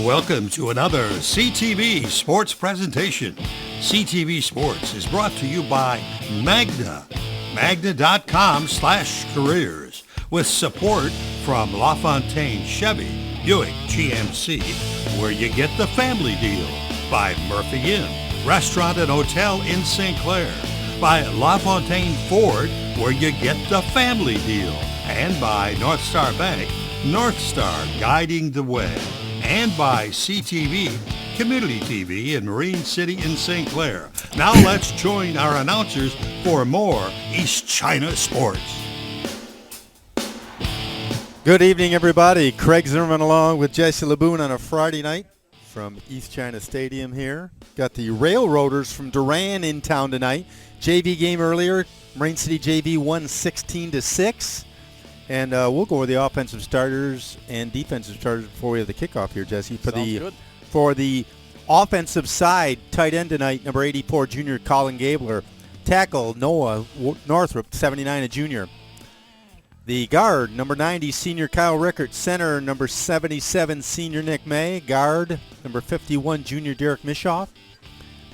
Welcome to another CTV Sports presentation. CTV Sports is brought to you by Magna, magna.com/careers, with support from LaFontaine Chevy, Buick GMC, where you get the family deal, by Murphy Inn, restaurant and hotel in St. Clair, by LaFontaine Ford, where you get the family deal, and by North Star Bank, North Star guiding the way, and by CTV, Community TV in Marine City in St. Clair. Now let's join our announcers for more East China Sports. Good evening, everybody. Craig Zimmerman along with Jesse Laboon on a Friday night from East China Stadium here. Got the Railroaders from Durand in town tonight. JV game earlier. Marine City JV won 16-6. And we'll go over the offensive starters and defensive starters before we have the kickoff here, Jesse. For the offensive side, tight end tonight, number 84, junior Colin Gabler. Tackle, Noah Northrup, 79, a junior. The guard, number 90, senior Kyle Rickert. Center, number 77, senior Nick May. Guard, number 51, junior Derek Mishoff.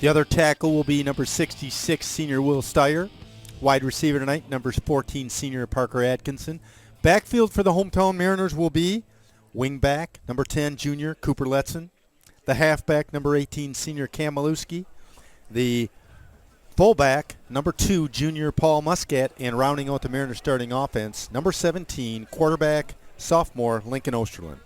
The other tackle will be number 66, senior Will Steyer. Wide receiver tonight, number 14, senior Parker Atkinson. Backfield for the hometown Mariners will be wingback, number 10, junior Cooper Letson. The halfback, number 18, senior Cam Maluski. The fullback, number 2, junior Paul Muscat. And rounding out the Mariners starting offense, number 17, quarterback, sophomore Lincoln Osterlin.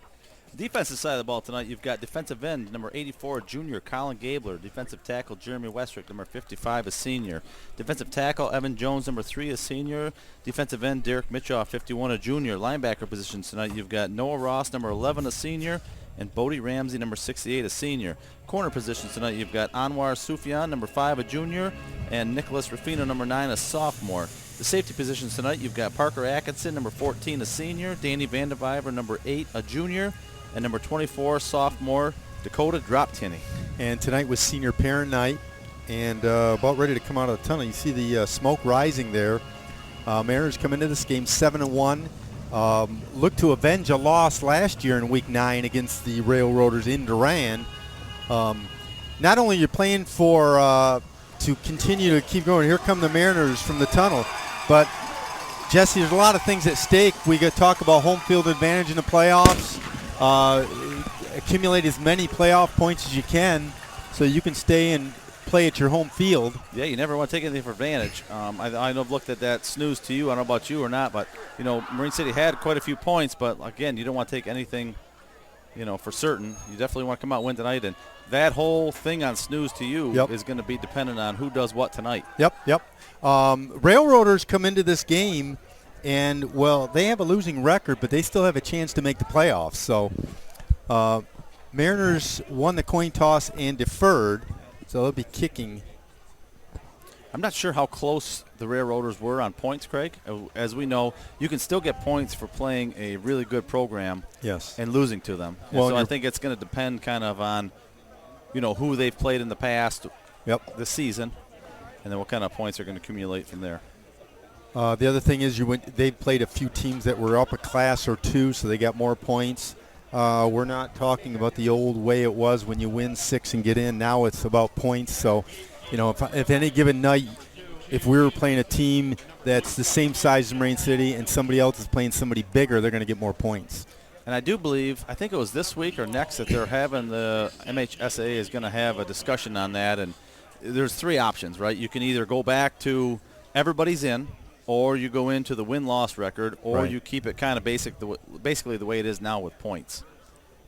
Defensive side of the ball tonight, you've got defensive end, number 84, junior Colin Gabler. Defensive tackle, Jeremy Westrick, number 55, a senior. Defensive tackle, Evan Jones, number 3, a senior. Defensive end, Derek Mitchoff, 51, a junior. Linebacker positions tonight, you've got Noah Ross, number 11, a senior, and Bodie Ramsey, number 68, a senior. Corner positions tonight, you've got Anwar Sufyan, number 5, a junior, and Nicholas Rufino, number 9, a sophomore. The safety positions tonight, you've got Parker Atkinson, number 14, a senior. Danny Vandeviver, number 8, a junior. And number 24, sophomore, Dakota Drop-Tinney. And tonight was senior parent night, and about ready to come out of the tunnel. You see the smoke rising there. Mariners come into this game 7-1. Look to avenge a loss last year in Week 9 against the Railroaders in Durand. Not only are you playing for to continue to keep going. Here come the Mariners from the tunnel. But, Jesse, there's a lot of things at stake. We got to talk about home field advantage in the playoffs. Accumulate as many playoff points as you can so you can stay and play at your home field. Yeah, you never want to take anything for advantage. I've looked at that snooze to you. I don't know about you or not, but, Marine City had quite a few points, but, again, you don't want to take anything, for certain. You definitely want to come out and win tonight, and that whole thing on snooze to you is going to be dependent on who does what tonight. Yep. Railroaders come into this game, and, well, they have a losing record, but they still have a chance to make the playoffs. So Mariners won the coin toss and deferred, so they'll be kicking. I'm not sure how close the Railroaders were on points, Craig. As we know, you can still get points for playing a really good program and losing to them. Well, so I think it's going to depend kind of on, who they've played in the past this season, and then what kind of points they're going to accumulate from there. The other thing is they played a few teams that were up a class or two, so they got more points. We're not talking about the old way it was when you win 6 and get in. Now it's about points. So, if any given night, if we were playing a team that's the same size as Marine City and somebody else is playing somebody bigger, they're going to get more points. And I do believe, I think it was this week or next, that they're having the MHSA is going to have a discussion on that. And there's 3 options, right? You can either go back to everybody's in, or you go into the win-loss record, or you keep it kind of basically the way it is now with points.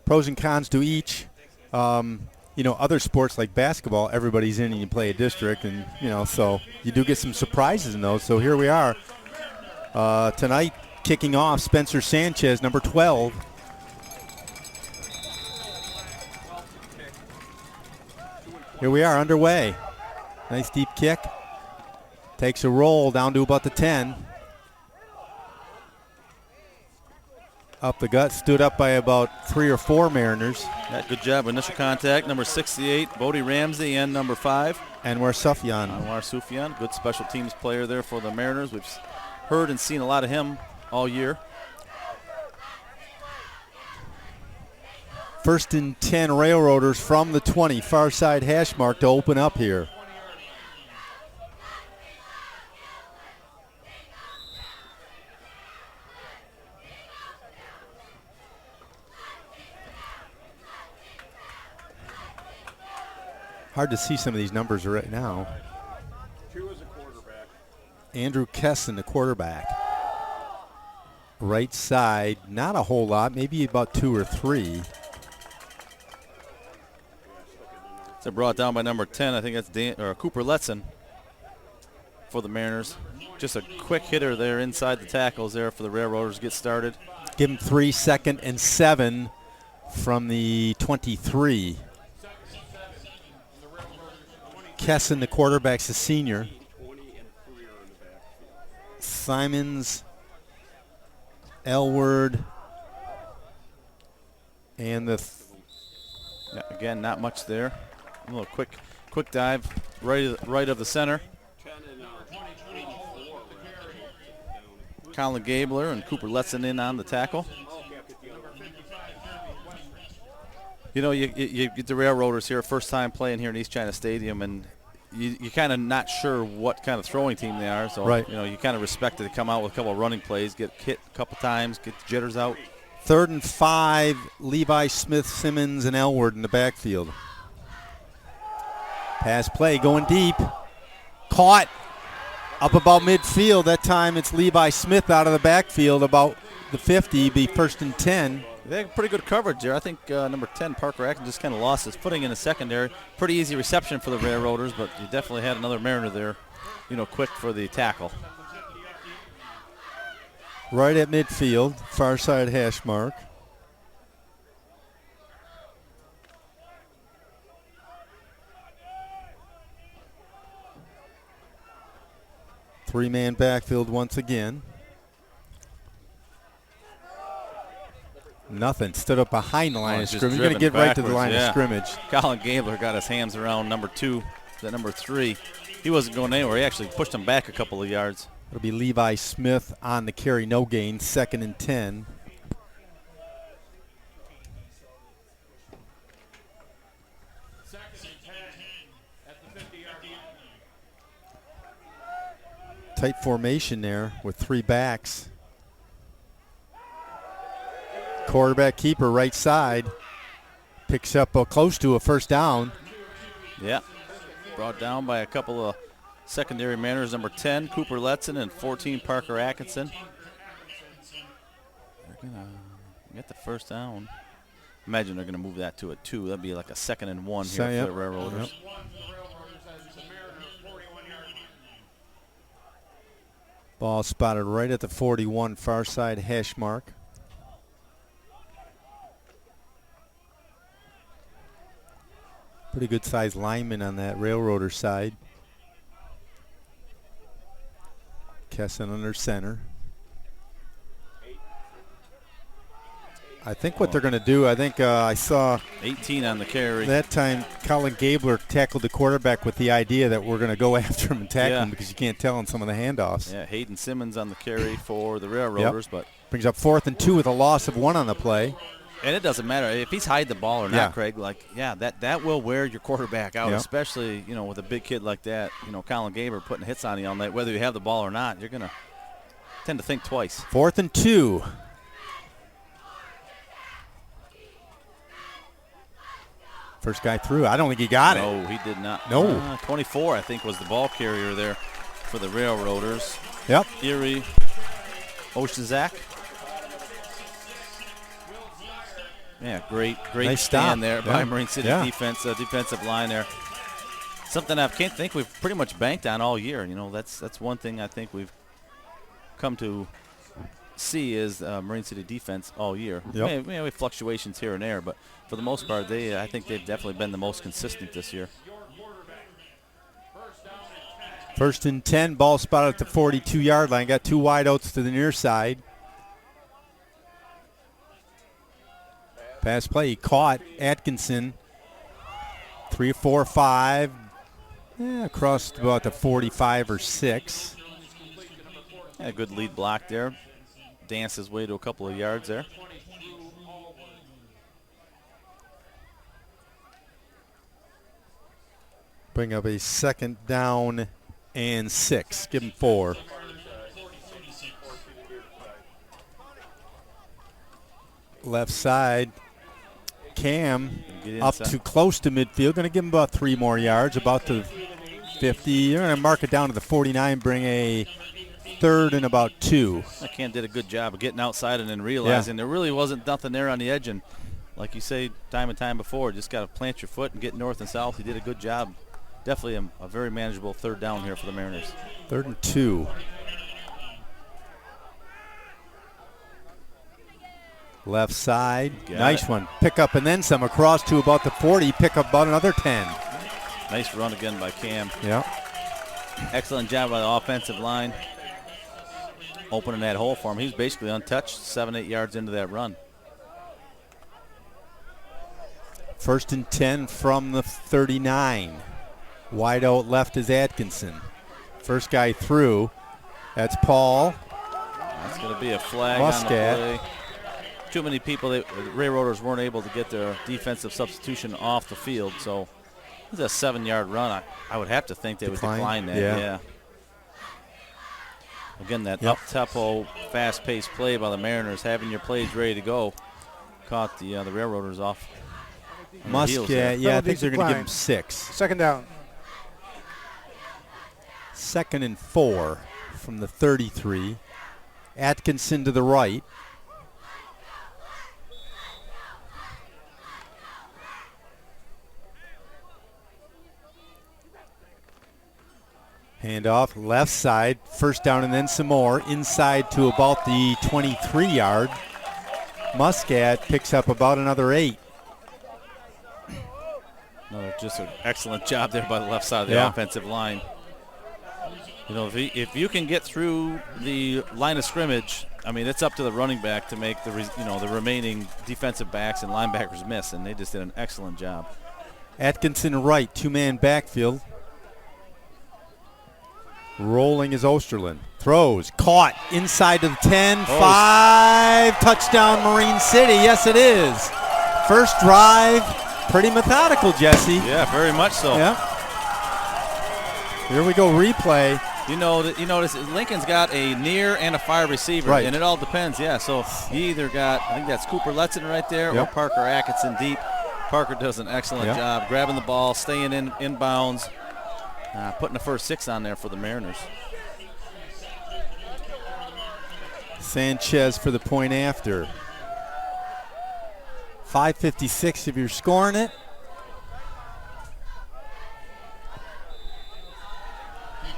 Pros and cons to each. Other sports like basketball, everybody's in and you play a district, and, so you do get some surprises in those. So here we are. Tonight, kicking off, Spencer Sanchez, number 12. Here we are, underway. Nice deep kick. Takes a roll down to about the 10. Up the gut, stood up by about 3 or 4 Mariners. Yeah, good job. Initial contact, number 68, Bodie Ramsey, and number 5. Anwar Sufyan. Anwar Sufyan, good special teams player there for the Mariners. We've heard and seen a lot of him all year. First and 10 Railroaders from the 20, far side hash mark to open up here. Hard to see some of these numbers right now. 2 is a quarterback. Andrew Kesson, the quarterback. Right side, not a whole lot, maybe about 2 or 3. So brought down by number 10. I think that's Cooper Letson for the Mariners. Just a quick hitter there inside the tackles there for the Railroaders to get started. Give him 3, 2nd and 7 from the 23. Kesson, the quarterback's a senior. Simons, Elward, and yeah, again, not much there. A little quick dive right of the center. Colin Gabler and Cooper Letson in on the tackle. You know, you get the Railroaders here, first time playing here in East China Stadium, and you're kind of not sure what kind of throwing team they are. So, right. You know, you kind of respect it to come out with a couple of running plays, get hit a couple times, get the jitters out. 3rd and 5, Levi, Smith, Simmons, and Elward in the backfield. Pass play going deep. Caught up about midfield. That time it's Levi Smith out of the backfield about the 50, be 1st and 10. They have pretty good coverage there. I think number 10, Parker Atkins, just kind of lost his footing in the secondary. Pretty easy reception for the Railroaders, but you definitely had another Mariner there, you know, quick for the tackle. Right at midfield, far side hash mark. Three-man backfield once again. Nothing. Stood up behind the line of scrimmage. You're going to get right to the line of scrimmage. Colin Gabler got his hands around number 2, the number 3. He wasn't going anywhere. He actually pushed him back a couple of yards. It'll be Levi Smith on the carry, no gain, 2nd and 10. Tight formation there with 3 backs. Quarterback keeper right side picks up close to a first down. Yeah, brought down by a couple of secondary Mariners, number 10, Cooper Letson, and 14, Parker Atkinson. They're going to get the first down. Imagine they're going to move that to a 2. That'd be like a 2nd and 1 here for the Railroaders. Yep. Ball spotted right at the 41, far side hash mark. Pretty good sized lineman on that Railroader side. Kesson under center. I think what they're going to do, I saw 18 on the carry. That time Colin Gabler tackled the quarterback with the idea that we're going to go after him and tackle him because you can't tell on some of the handoffs. Yeah, Hayden Simmons on the carry for the Railroaders. But brings up 4th and 2 with a loss of 1 on the play. And it doesn't matter if he's hiding the ball or not, Craig. That will wear your quarterback out, especially, you know, with a big kid like that. You know, Colin Gabler putting hits on you all night. Whether you have the ball or not, you're going to tend to think twice. 4th and 2. First guy through. I don't think he got it. No, he did not. No. 24, I think, was the ball carrier there for the Railroaders. Yep. Erie Oshizak. Yeah, great nice stand stop there by Marine City defense, defensive line there. Something I can't think we've pretty much banked on all year. You know, that's one thing I think we've come to see is Marine City defense all year. Yep. We have fluctuations here and there, but for the most part, I think they've definitely been the most consistent this year. 1st and 10, ball spotted at the 42-yard line. Got 2 wideouts to the near side. Pass play, he caught Atkinson. 3, 4, 5. Across about the 45 or 6. Yeah, good lead block there. Danced his way to a couple of yards there. Bring up a second down and 6. Give him 4. Left side. Cam up to close to midfield. Going to give him about 3 more yards, about the 50. You're going to mark it down to the 49, bring a 3rd and about 2. Cam did a good job of getting outside and then realizing there really wasn't nothing there on the edge. And like you say time and time before, just got to plant your foot and get north and south. He did a good job. Definitely a very manageable 3rd down here for the Mariners. 3rd and 2. Left side. Nice one. Pick up and then some across to about the 40. Pick up about another 10. Nice run again by Cam. Yeah. Excellent job by the offensive line. Opening that hole for him. He was basically untouched 7-8 yards into that run. 1st and 10 from the 39. Wide out left is Atkinson. First guy through. That's Paul. That's going to be a flag Muscat. on the play. Too many people. The Railroaders weren't able to get their defensive substitution off the field, so it's a 7-yard run. I would have to think they would decline that. Yeah. Again, that up-tempo, fast-paced play by the Mariners, having your plays ready to go, caught the Railroaders off. Muscat, I think they're going to give him 6. 2nd down. 2nd and 4 from the 33. Atkinson to the right. Handoff, left side, 1st down and then some more. Inside to about the 23-yard. Muscat picks up about another 8. Just an excellent job there by the left side of the offensive line. You know, if you can get through the line of scrimmage, I mean, it's up to the running back to make the remaining defensive backs and linebackers miss, and they just did an excellent job. Atkinson right, 2-man backfield. Rolling is Osterlin. Throws. Caught. Inside to the 10. 5. Touchdown Marine City. Yes, it is. First drive. Pretty methodical, Jesse. Yeah, very much so. Yeah. Here we go. Replay. You notice Lincoln's got a near and a fire receiver, and it all depends. Yeah, so you either got, I think that's Cooper Letson right there, or Parker Atkinson deep. Parker does an excellent job grabbing the ball, staying in bounds. Putting the first 6 on there for the Mariners. Sanchez for the point after. 5:56 if you're scoring it.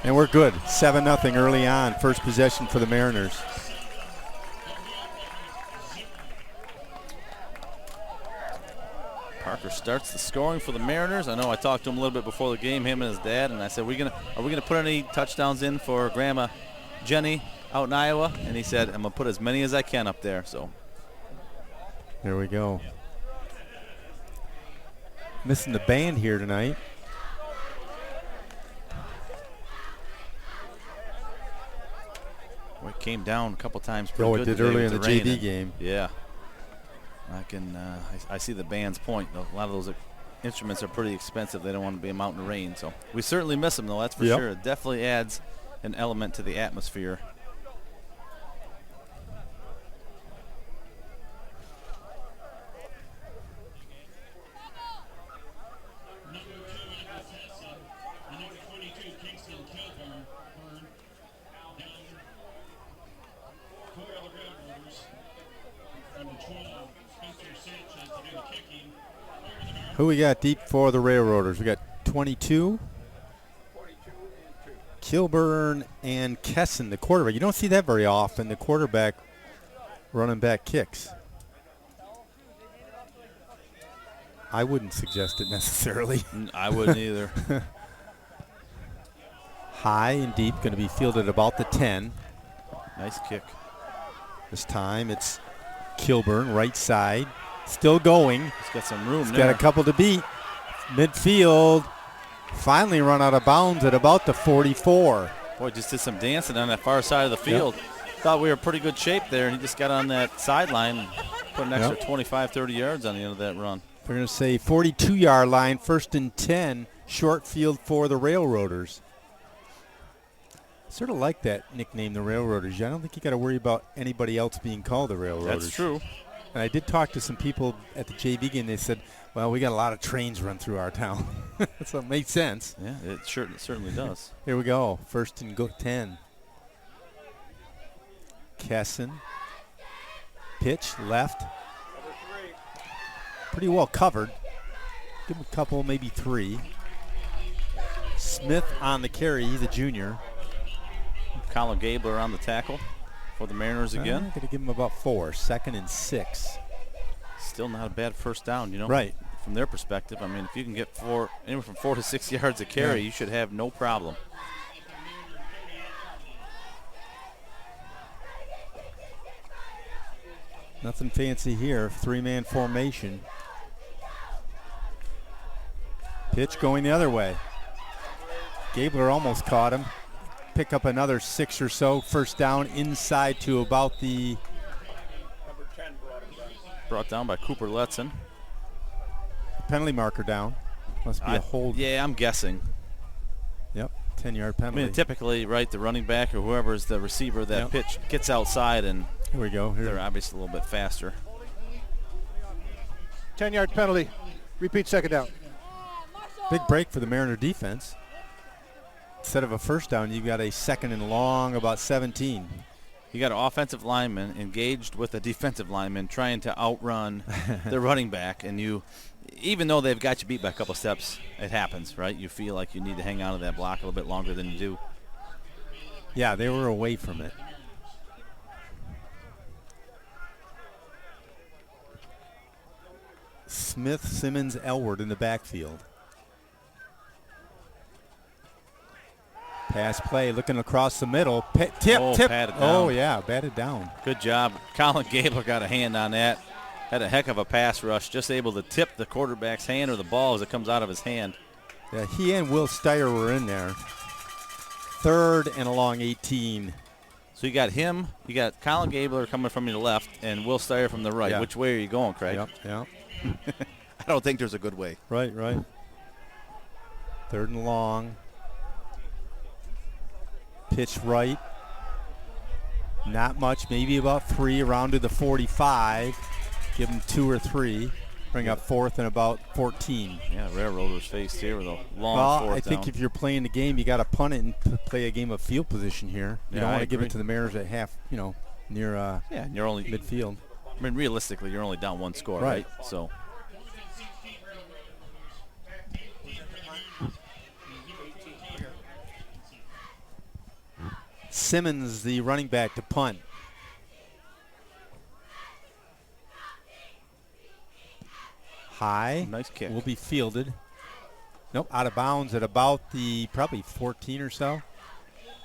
And we're good. 7-0 early on. First possession for the Mariners. Parker starts the scoring for the Mariners. I know I talked to him a little bit before the game, him and his dad, and I said, are we gonna put any touchdowns in for Grandma Jenny out in Iowa? And he said, I'm gonna put as many as I can up there. So there we go. Missing the band here tonight. Well, it came down a couple times. It did earlier in the JV game. Yeah. I see the band's point. A lot of those instruments are pretty expensive. They don't want to be out in the rain. So we certainly miss them, though. That's for sure. It definitely adds an element to the atmosphere. Who we got deep for the Railroaders? We got 22. Kilburn and Kesson, the quarterback. You don't see that very often, the quarterback running back kicks. I wouldn't suggest it necessarily. I wouldn't either. High and deep, going to be fielded about the 10. Nice kick. This time it's Kilburn, right side. Still going. He's got some room He's there. got a couple to beat. Midfield. Finally run out of bounds at about the 44. Boy, just did some dancing on that far side of the field. Thought we were in pretty good shape there, and he just got on that sideline and put an extra 25, 30 yards on the end of that run. We're going to say 42-yard line, 1st and 10. short field for the Railroaders. Sort of like that nickname, the Railroaders. I don't think you got to worry about anybody else being called the Railroaders. That's true. And I did talk to some people at the JV game. They said, well, we got a lot of trains run through our town. So it makes sense. Yeah, it certainly does. Here we go. 1st and 10. Kesson. Pitch left. Pretty well covered. Give him a couple, maybe 3. Smith on the carry. He's a junior. Colin Gabler on the tackle for the Mariners again. I'm going to give him about 4. 2nd and 6. Still not a bad first down, Right. From their perspective. I mean, if you can get anywhere from 4 to 6 yards a carry, you should have no problem. Nothing fancy here. 3-man formation. Pitch going the other way. Gabler almost caught him. Pick up another 6 or so. First down inside to about the... Number 10 brought him down. Brought down by Cooper Letson. penalty marker down. Must be a hold. Yeah, I'm guessing. Yep, 10-yard I penalty. mean, typically, right, the running back or whoever is the receiver, that pitch gets outside, and here we go. They're obviously a little bit faster. 10-yard penalty. Repeat second down. Big break for the Mariner defense. Instead of a first down, you got a 2nd and long, about 17. You got an offensive lineman engaged with a defensive lineman trying to outrun the running back, and you, even though they've got you beat by a couple steps, it happens, right? You feel like you need to hang on to that block a little bit longer than you do. Yeah, they were away from it. Smith, Simmons, Elward in the backfield. Pass play, looking across the middle. Tip. Patted down. Oh, yeah, batted down. Good job. Colin Gabler got a hand on that. Had a heck of a pass rush, just able to tip the quarterback's hand or the ball as it comes out of his hand. Yeah, he and Will Steyer were in there. 3rd and along 18. So you got him, you got Colin Gabler coming from your left, and Will Steyer from the right. Yeah. Which way are you going, Craig? Yep. I don't think there's a good way. Right. 3rd and long. Pitch right. Not much, maybe about 3 around to the 45. Give them 2 or 3. Bring up 4th and about 14. Yeah, Railroaders faced here with a long Well, 4th I think down. if you're playing the game, you got to punt it and play a game of field position here. You Yeah, don't I want to give agree. it to the Mariners at half, near and you're only midfield. I mean, realistically, you're only down 1 score, right? So Simmons, the running back, to punt. High. nice kick. Will be fielded. Nope, out of bounds at about the probably 14 or so.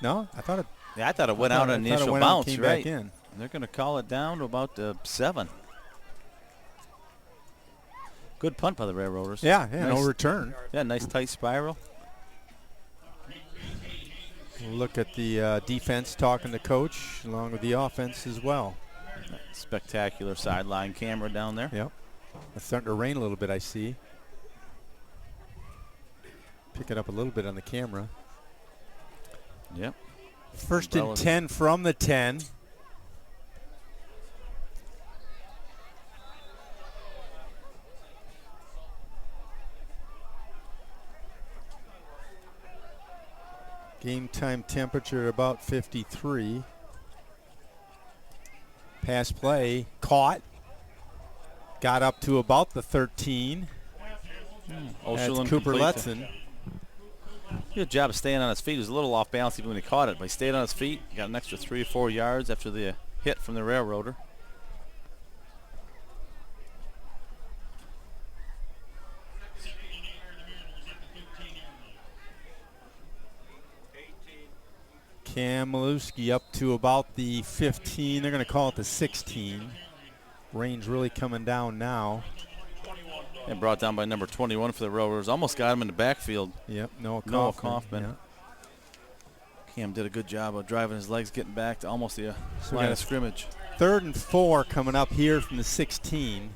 No, I thought it. Yeah, I thought it went out on the I thought it initial went out and bounce, came right? back in. They're going to call it down to about 7. Good punt by the Railroaders. Yeah, nice. no return. Yeah, nice tight spiral. Look at the defense talking to coach along with the offense as well. Spectacular sideline camera down there. Yep. It's starting to rain a little bit, I see. Pick it up a little bit on the camera. Yep. 1st and Umbrellas. 10 from the 10. Game time temperature about 53. Pass play, caught. Got up to about the 13. That's Cooper Letson. Good job of staying on his feet. He was a little off balance even when he caught it, but he stayed on his feet. Got an extra 3 or 4 yards after the hit from the Railroader. Cam Maluski up to about the 15. They're going to call it the 16. Rain's really coming down now. And brought down by number 21 for the Railroaders. Almost got him in the backfield. Yep, Noah Kaufman. Yeah. Cam did a good job of driving his legs, getting back to almost the line of scrimmage. 3rd and 4 coming up here from the 16.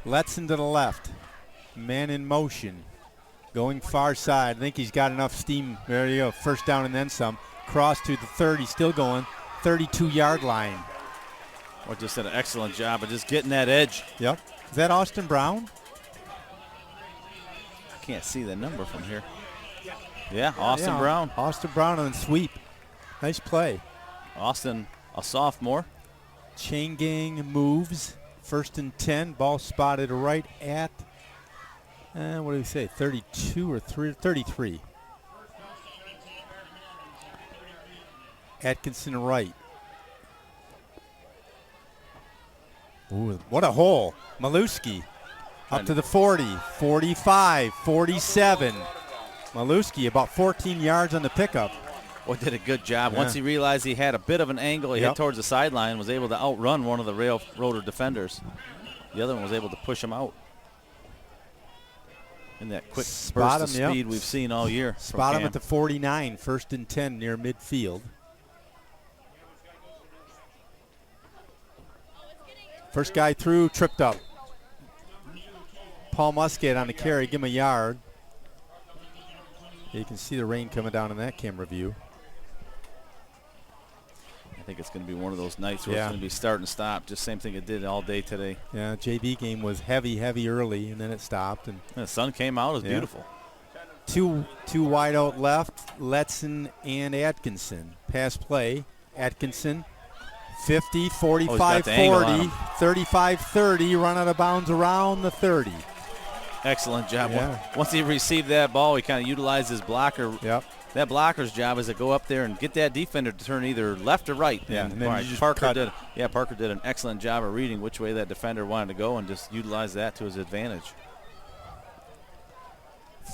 Letson to the left. Man in motion. Going far side. I think he's got enough steam. There you go. First down and then some. Cross to the 30. Still going. 32-yard line. Well, just did an excellent job of just getting that edge. Yep. Is that Austin Brown? I can't see the number from here. Yeah, Austin Brown. Austin Brown on the sweep. Nice play. Austin, a sophomore. Chain gang moves. 1st and 10. Ball spotted right at, what do we say, 32 or 33. Atkinson right. Ooh, what a hole. Maluski up to the 40, 45, 47. Maluski about 14 yards on the pickup. Well, did a good job. Yeah. Once he realized he had a bit of an angle, he Yep. hit towards the sideline, was able to outrun one of the railroader defenders. The other one was able to push him out. In that quick Spot burst of him, speed yep. we've seen all year. from Spot him Cam. at the 49, 1st and 10 near midfield. First guy through, tripped up. Paul Muscat on the carry, give him a yard. You can see the rain coming down in that camera view. I think it's going to be one of those nights where Yeah. it's going to be start and stop. Just same thing it did all day today. Yeah, JV game was heavy early, and then it stopped. And And the sun came out. It was Yeah. beautiful. two wide out left, Letson and Atkinson. Pass play, Atkinson, 50, 45, the angle on 40, him. 35, 30, run out of bounds around the 30. Excellent job. Yeah. Once he received that ball, he kind of utilized his blocker. Yep. That blocker's job is to go up there and get that defender to turn either left or right. Yeah, and then All right, you just Parker cut. did. Yeah, Parker did an excellent job of reading which way that defender wanted to go and just utilize that to his advantage.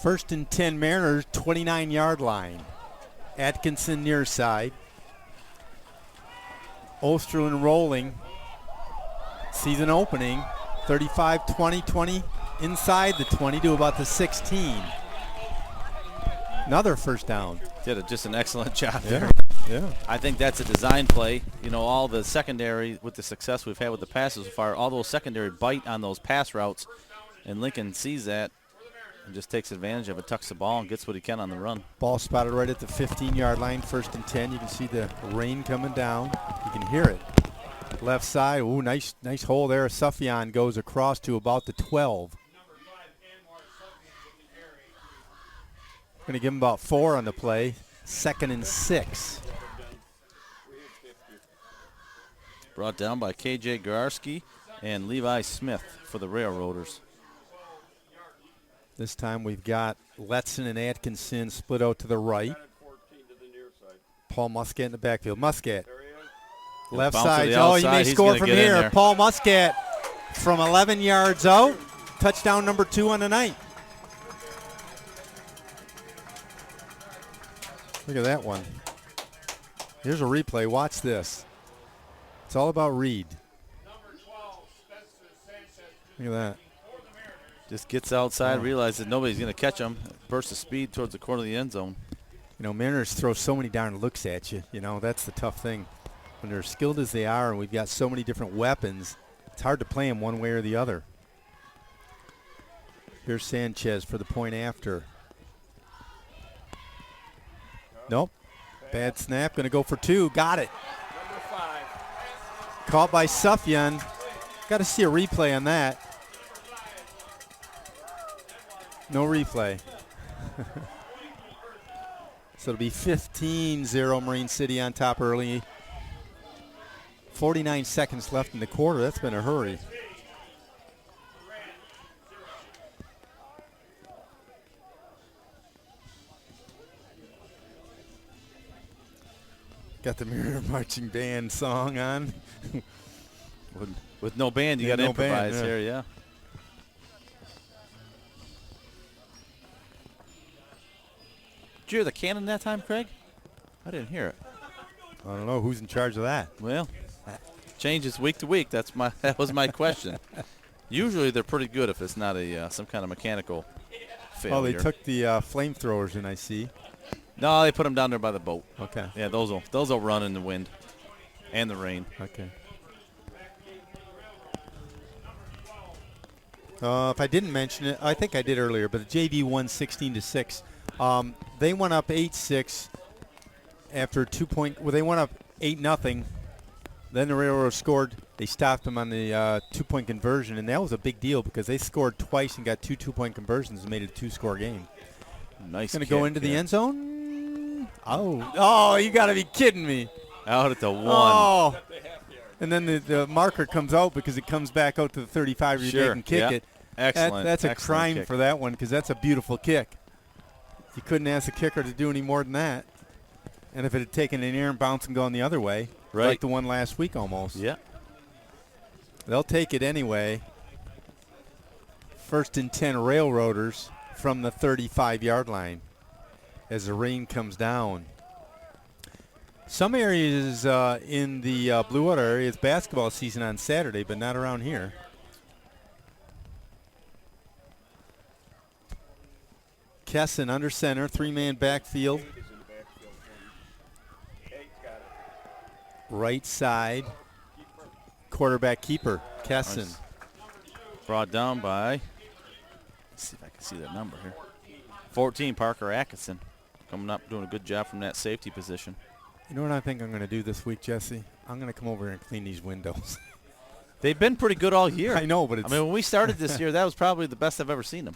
1st and 10 Mariners, 29-yard line. Atkinson near side. Osterlin rolling. Season opening. 35, 20, 20 inside the 20 to about the 16. Another first down. Did just an excellent job Yeah. there. Yeah. I think that's a design play. You know, all the secondary, with the success we've had with the passes so far, all those secondary bite on those pass routes, and Lincoln sees that and just takes advantage of it, tucks the ball, and gets what he can on the run. Ball spotted right at the 15-yard line, 1st and 10. You can see the rain coming down. You can hear it. Left side, ooh, nice hole there. Sufjan goes across to about the 12. Going to give him about 4 on the play. 2nd and 6. Brought down by K.J. Garski and Levi Smith for the Railroaders. This time we've got Letson and Atkinson split out to the right. Paul Muscat in the backfield. Muscat. Left Bounce to side. the Oh, he outside. may He's score gonna from get in here. there. Paul Muscat from 11 yards out. Touchdown number 2 on the night. Look at that one. Here's a replay. Watch this. It's all about Reed. Look at that. Just gets outside, realizes nobody's going to catch him, bursts of speed towards the corner of the end zone. You know, Mariners throw so many darn looks at you. You know, that's the tough thing. When they're as skilled as they are and we've got so many different weapons, it's hard to play them one way or the other. Here's Sanchez for the point after. Nope. Bad snap. Going to go for 2. Got it. Number 5. Caught by Sufjan. Got to see a replay on that. No replay. So it'll be 15-0 Marine City on top early. 49 seconds left in the quarter. That's been a hurry. Got the Mariner Marching Band song on. With no band, you Yeah, got to no band, improvise yeah. here, yeah. Did you hear the cannon that time, Craig? I didn't hear it. I don't know who's in charge of that. Well, changes week to week. That was my question. Usually they're pretty good if it's not a some kind of mechanical failure. Oh, they took the flamethrowers in, I see. No, they put them down there by the boat. Okay. Yeah, those will run in the wind and the rain. Okay. If I didn't mention it, I think I did earlier, but the JV won 16-6. They went up 8-6 after 2 point. Well, they went up 8-0. Then the Railroad scored. They stopped them on the 2-point conversion, and that was a big deal because they scored twice and got 2 2-point conversions and made it a 2-score game. Nice. Going to go into the end zone. Oh! You got to be kidding me! Out at the 1. Oh! And then the marker comes out because it comes back out to the 35 where they can kick it. Excellent. That's a Excellent crime kick. for that one because that's a beautiful kick. You couldn't ask the kicker to do any more than that. And if it had taken an air and bounce and gone the other way, like the one last week almost. Yeah. They'll take it anyway. 1st and 10 Railroaders from the 35-yard line as the rain comes down. Some areas in the Blue Water area, it's basketball season on Saturday, but not around here. Kesson under center, 3-man backfield. Right side, quarterback keeper, Kesson. Nice. Brought down by, let's see if I can see that number here, 14, Parker Atkinson. Coming up, doing a good job from that safety position. You know what I think I'm going to do this week, Jesse? I'm going to come over and clean these windows. They've been pretty good all year. I know, but it's... I mean, when we started this year, that was probably the best I've ever seen them.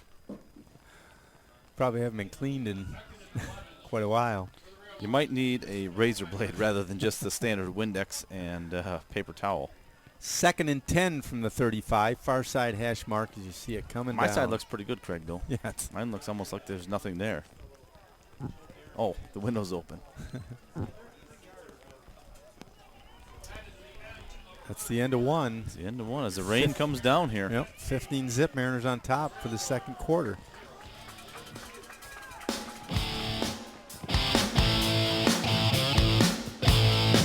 Probably haven't been cleaned in quite a while. You might need a razor blade rather than just the standard Windex and paper towel. 2nd and 10 from the 35, far side hash mark as you see it coming down. My side looks pretty good, Craig, though. Yeah, mine looks almost like there's nothing there. Oh, the window's open. That's the end of one. It's the end of one as the rain comes down here. Yep, 15 zip. Mariners on top for the second quarter.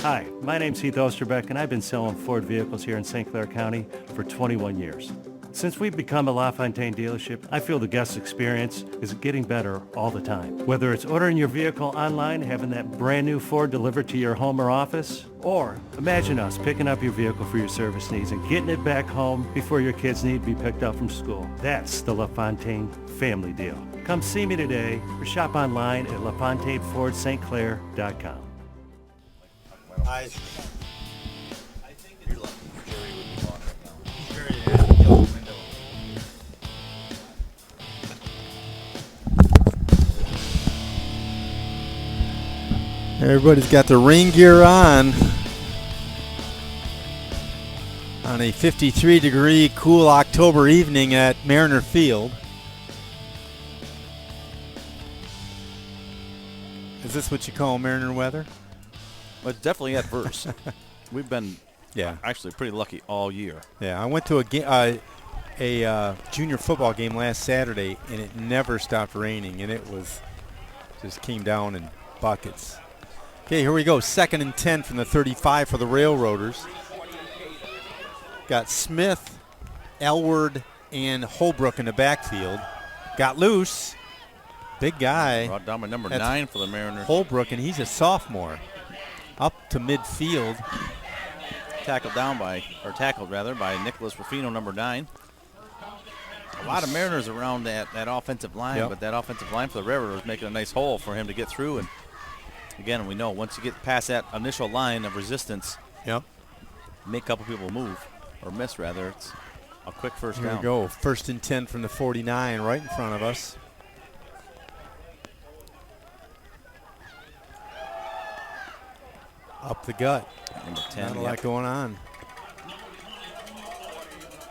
Hi, my name's Heath Osterbeck, and I've been selling Ford vehicles here in St. Clair County for 21 years. Since we've become a LaFontaine dealership, I feel the guest experience is getting better all the time. Whether it's ordering your vehicle online, having that brand new Ford delivered to your home or office, or imagine us picking up your vehicle for your service needs and getting it back home before your kids need to be picked up from school. That's the LaFontaine family deal. Come see me today or shop online at LaFontaineFordSt.Clair.com. I think you're lucky. Jerry would be gone right now. Everybody's got their rain gear on a 53-degree cool October evening at Mariner Field. Is this what you call Mariner weather? But it's definitely adverse. We've been actually pretty lucky all year. Yeah, I went to a junior football game last Saturday, and it never stopped raining, and it was just came down in buckets. Okay, here we go. 2nd and 10 from the 35 for the Railroaders. Got Smith, Elward, and Holbrook in the backfield. Got loose. Big guy. Brought down by number 9 for the Mariners. Holbrook, and he's a sophomore. Up to midfield. Tackled by Nicholas Ruffino, number 9. A lot of Mariners around that offensive line, but that offensive line for the Railroaders making a nice hole for him to get through. And again, we know once you get past that initial line of resistance, make a couple people move, or miss rather, it's a quick first down. Here we go. 1st and 10 from the 49 right in front of us. Up the gut. Number 10. Not a lot going on.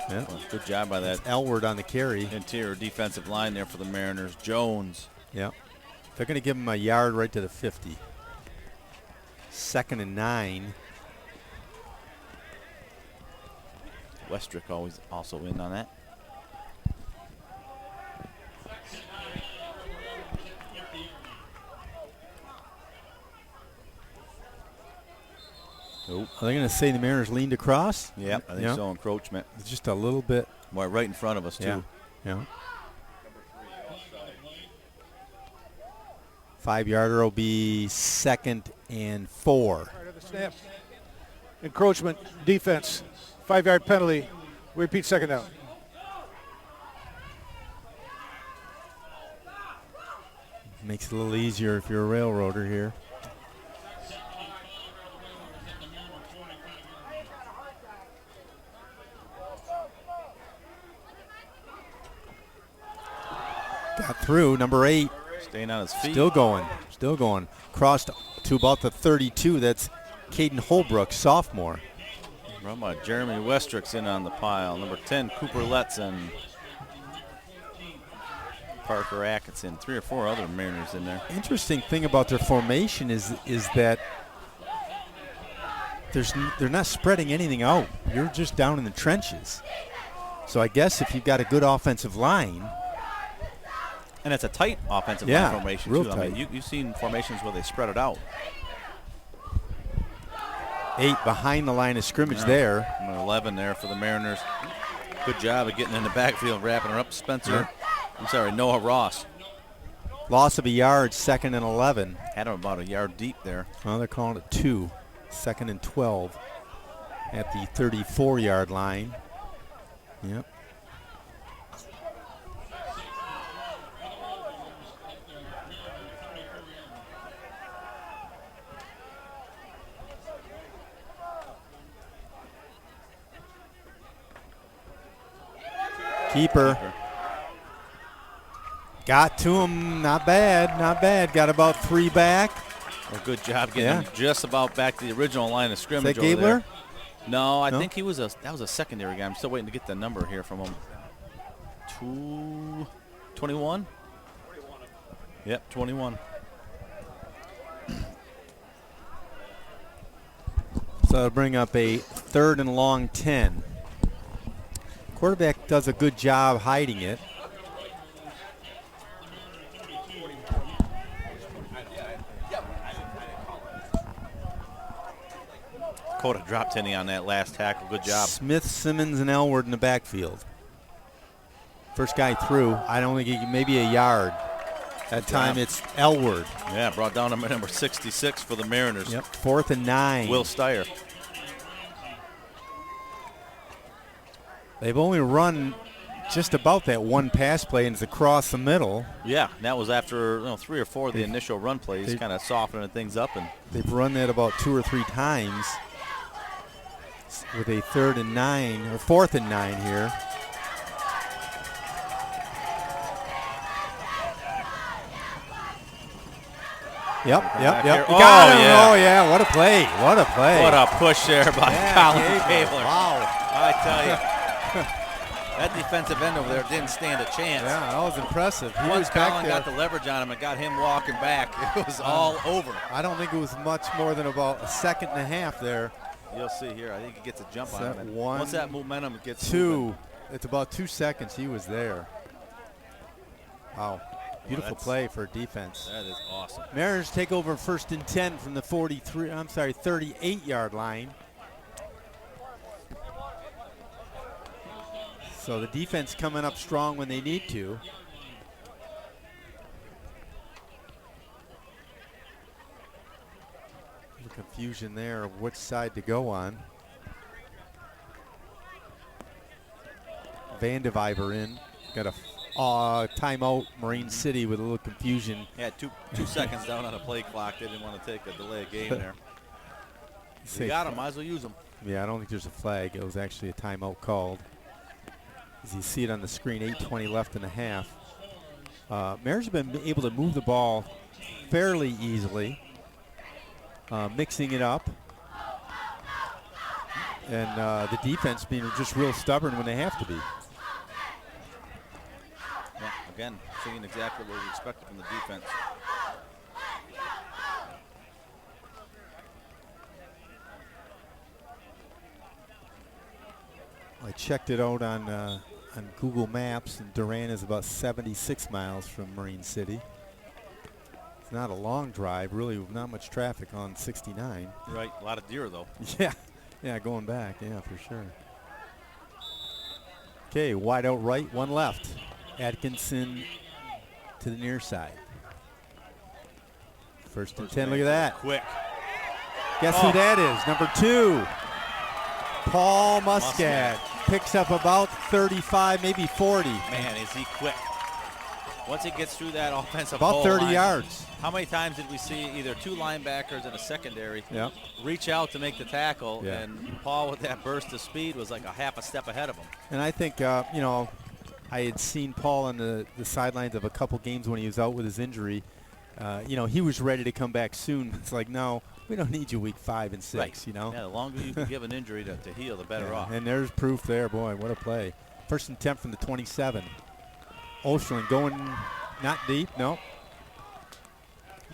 Yeah. Well, good job by that. Elward on the carry. Interior defensive line there for the Mariners. Jones. Yeah. They're going to give him a yard right to the 50. 2nd and 9. Westrick also in on that. Are they going to say the Mariners leaned across? Yeah, I think so. Encroachment. It's just a little bit. Well, right in front of us, too. Yeah. 5-yarder will be 2nd and 4. Right of the snap. Encroachment, defense, 5-yard penalty. We repeat, 2nd down. Makes it a little easier if you're a railroader here. Got through, number 8. Staying on his feet. Still going. Crossed to about the 32. That's Caden Holbrook, sophomore. Run by Jeremy Westrick's in on the pile. Number 10, Cooper Letson. Parker Atkinson. 3 or 4 other Mariners in there. Interesting thing about their formation is that they're not spreading anything out. You're just down in the trenches. So I guess if you've got a good offensive line. And it's a tight offensive line formation, real too. tight. I mean, you've seen formations where they spread it out. 8 behind the line of scrimmage there. Number 11 there for the Mariners. Good job of getting in the backfield, wrapping her up. Spencer. Noah Ross. Loss of a yard, 2nd and 11. Had him about a yard deep there. Well, they're calling it 2. 2nd and 12 at the 34-yard line. Yep. Keeper. Got to him. Not bad. Got about 3 back. A good job getting him just about back to the original line of scrimmage. Is that over there. Gabler? No, I think that was a secondary guy. I'm still waiting to get the number here from him. 21? Yep, 21. So it'll bring up a 3rd and long 10. Quarterback does a good job hiding it. Dakota dropped Tenney on that last tackle. Good job. Smith, Simmons, and Elward in the backfield. First guy through. I don't think maybe a yard. That time it's Elward. Yeah, brought down number 66 for the Mariners. Yep, 4th and 9. Will Steyer. They've only run just about that one pass play, and it's across the middle. Yeah, that was after 3 or 4 of the initial run plays, kind of softening things up. And they've run that about 2 or 3 times with a 3rd and 9, or 4th and 9 here. Yep. Oh, yeah, what a play. What a push there by Colin Gabler. Wow. I tell you. That defensive end over there didn't stand a chance. Yeah, that was impressive. Once Colin got the leverage on him and got him walking back, it was all over. I don't think it was much more than about a 1.5 seconds there. You'll see here. I think he gets a jump on him. One, once that momentum gets 2. moving. It's about 2 seconds he was there. Wow. Beautiful play for defense. That is awesome. Mariners take over 1st and 10 from the 38-yard line. So the defense coming up strong when they need to. The confusion there of which side to go on. Vandeviver in. Got a timeout, Marine City with a little confusion. Yeah, 2 seconds down on a play clock. They didn't want to take a delay of game there. They got him. Might as well use them. Yeah, I don't think there's a flag. It was actually a timeout called. As you see it on the screen, 8:20 left in the half. Mariners have been able to move the ball fairly easily, mixing it up. And the defense being just real stubborn when they have to be. Yeah, again, seeing exactly what we expected from the defense. I checked it out on Google Maps, and Durand is about 76 miles from Marine City. It's not a long drive, really not much traffic on 69. Right, a lot of deer though. Yeah, going back, yeah, for sure. Okay, wide out right, 1 left. Atkinson to the near side. 1st and 10, look at that. Quick. Guess who that is? Number 2. Paul Muscat picks up about 35, maybe 40. Man, is he quick. Once he gets through that offensive About goal 30 line, yards. how many times did we see either two linebackers and a secondary Yep. reach out to make the tackle, Yeah. and Paul with that burst of speed was like a half a step ahead of him. And I think, you know, I had seen Paul on the sidelines of a couple games when he was out with his injury. You know, he was ready to come back soon. It's like, no, we don't need you week 5 and 6, Right. you know. Yeah, the longer you can give an injury to heal, the better off. And there's proof there. Boy, what a play. First and 10 from the 27. Osterlin going not deep, no.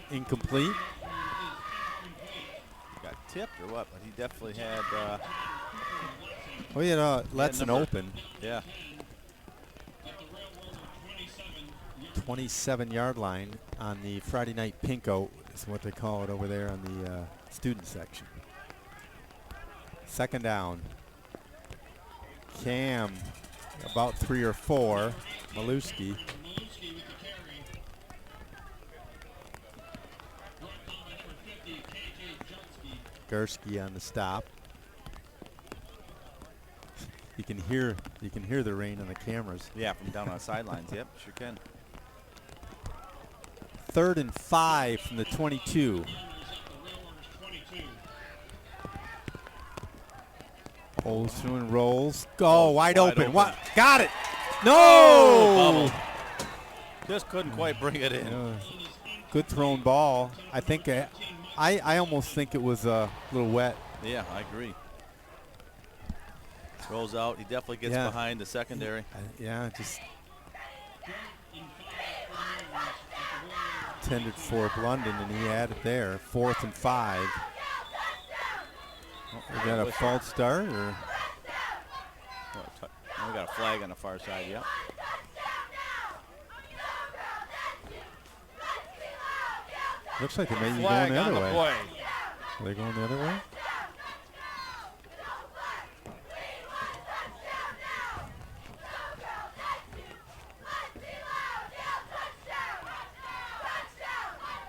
Incomplete. Got tipped or what? But he definitely had. Oh, yeah, Letson open. Yeah. 27-yard line on the Friday night pinko is what they call it over there on the student section. Second down. Cam about 3 or 4. Maluski. Gursky on the stop. You can hear the rain on the cameras. Yeah, from down on the sidelines. Yep, sure can. 3rd and 5 from the 22. Olsen rolls. Go wide open. What? Got it. No. Bubble. Just couldn't quite bring it in. Good thrown ball. I think I almost think it was a little wet. Yeah, I agree. Rolls out. He definitely gets behind the secondary. Yeah, just intended for Blunden, and he had it there. 4th and 5. We got a false start, or We got a flag on the far side. Yep. looks like they may be Flag going the on other the way. play. Are they going the other way?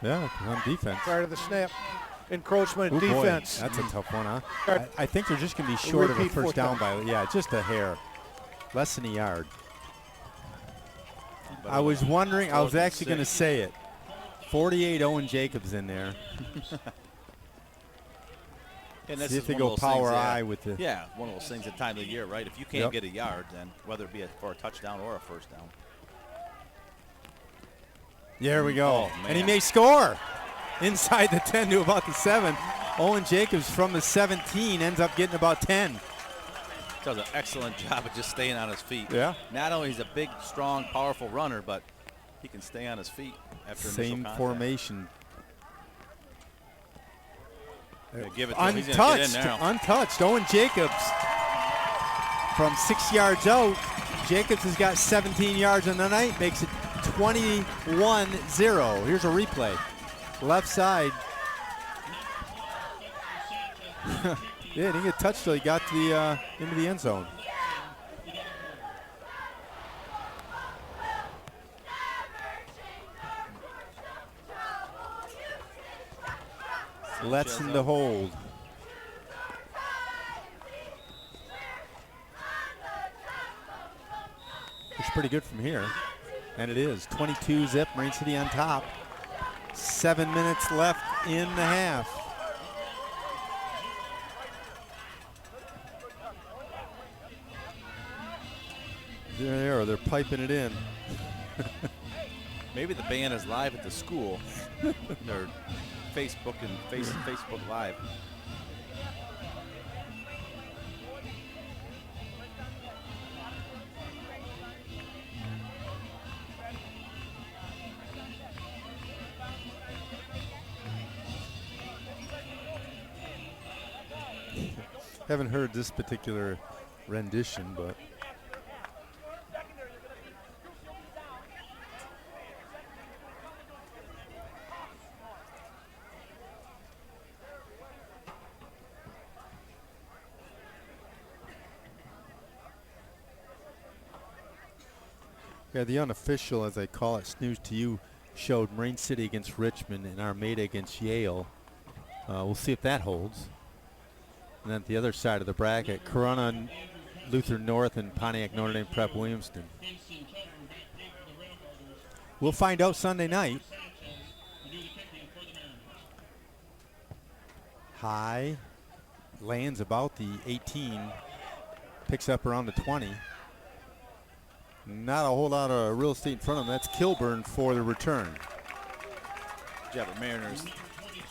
Yeah, on defense. Prior to the snap, encroachment Oh, boy, defense. that's a tough one, huh? I think they're just going to be short of a Repeat first fourth down down. by, just a hair. Less than a yard. I was wondering, I was actually going to say it. 48 Owen Jacobs in there. And this See is if they one go of those power things, eye with the. Yeah, one of those things at time of the year, right? If you can't get a yard, then whether it be for a touchdown or a first down. There we go. Oh, and he man. may score inside the 10 to about the 7. Owen Jacobs from the 17 ends up getting about 10. Does an excellent job of just staying on his feet. Yeah. Not only he's a big, strong, powerful runner, but he can stay on his feet after initial Same contact. formation. Yeah, give it to him. He's gonna get in Untouched. now. Untouched. Owen Jacobs from 6 yards out. Jacobs has got 17 yards on the night, makes it 21-0. Here's a replay. Left side. Yeah, he didn't get touched till he got to the into the end zone. Letson to hold. It's pretty good from here. And it is. 22 zip, Marine City on top. 7 minutes left in the half. There they are. They're piping it in. Maybe the band is live at the school. They're Facebook Live. Haven't heard this particular rendition, but yeah, the unofficial, as I call it, snooze to you, showed Marine City against Richmond and Armada against Yale. We'll see if that holds. And then at the other side of the bracket, Corona, Luther North, and Pontiac Notre Dame Prep Williamston. We'll find out Sunday night. High, lands about the 18, picks up around the 20. Not a whole lot of real estate in front of him. That's Kilburn for the return. Yeah, but Mariners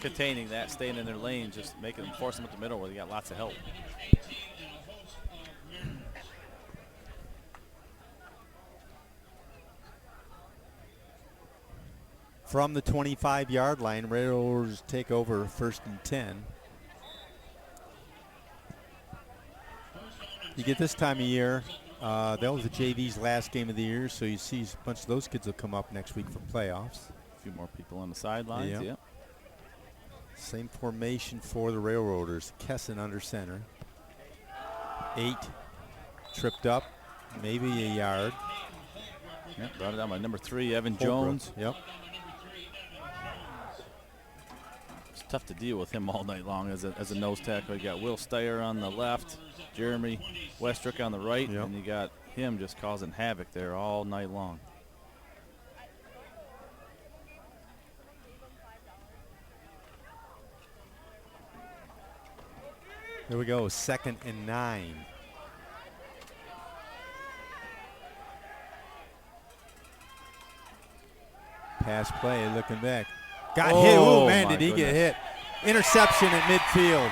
containing that, staying in their lane, just making them force them at the middle where they got lots of help. From the 25-yard line, Railroaders take over 1st and 10. You get this time of year, that was the JV's last game of the year, so you see a bunch of those kids will come up next week for playoffs. A few more people on the sidelines. Yep. Same formation for the Railroaders. Kesson under center. 8, tripped up, maybe a yard. Yep, brought it down by number 3, Evan Holbrook. Jones. Yep. It's tough to deal with him all night long as a nose tackle. You got Will Steyer on the left, Jeremy Westrick on the right, and you got him just causing havoc there all night long. There we go, 2nd and 9. Pass play, looking back. Got hit. Oh, man, did he get hit. Interception at midfield.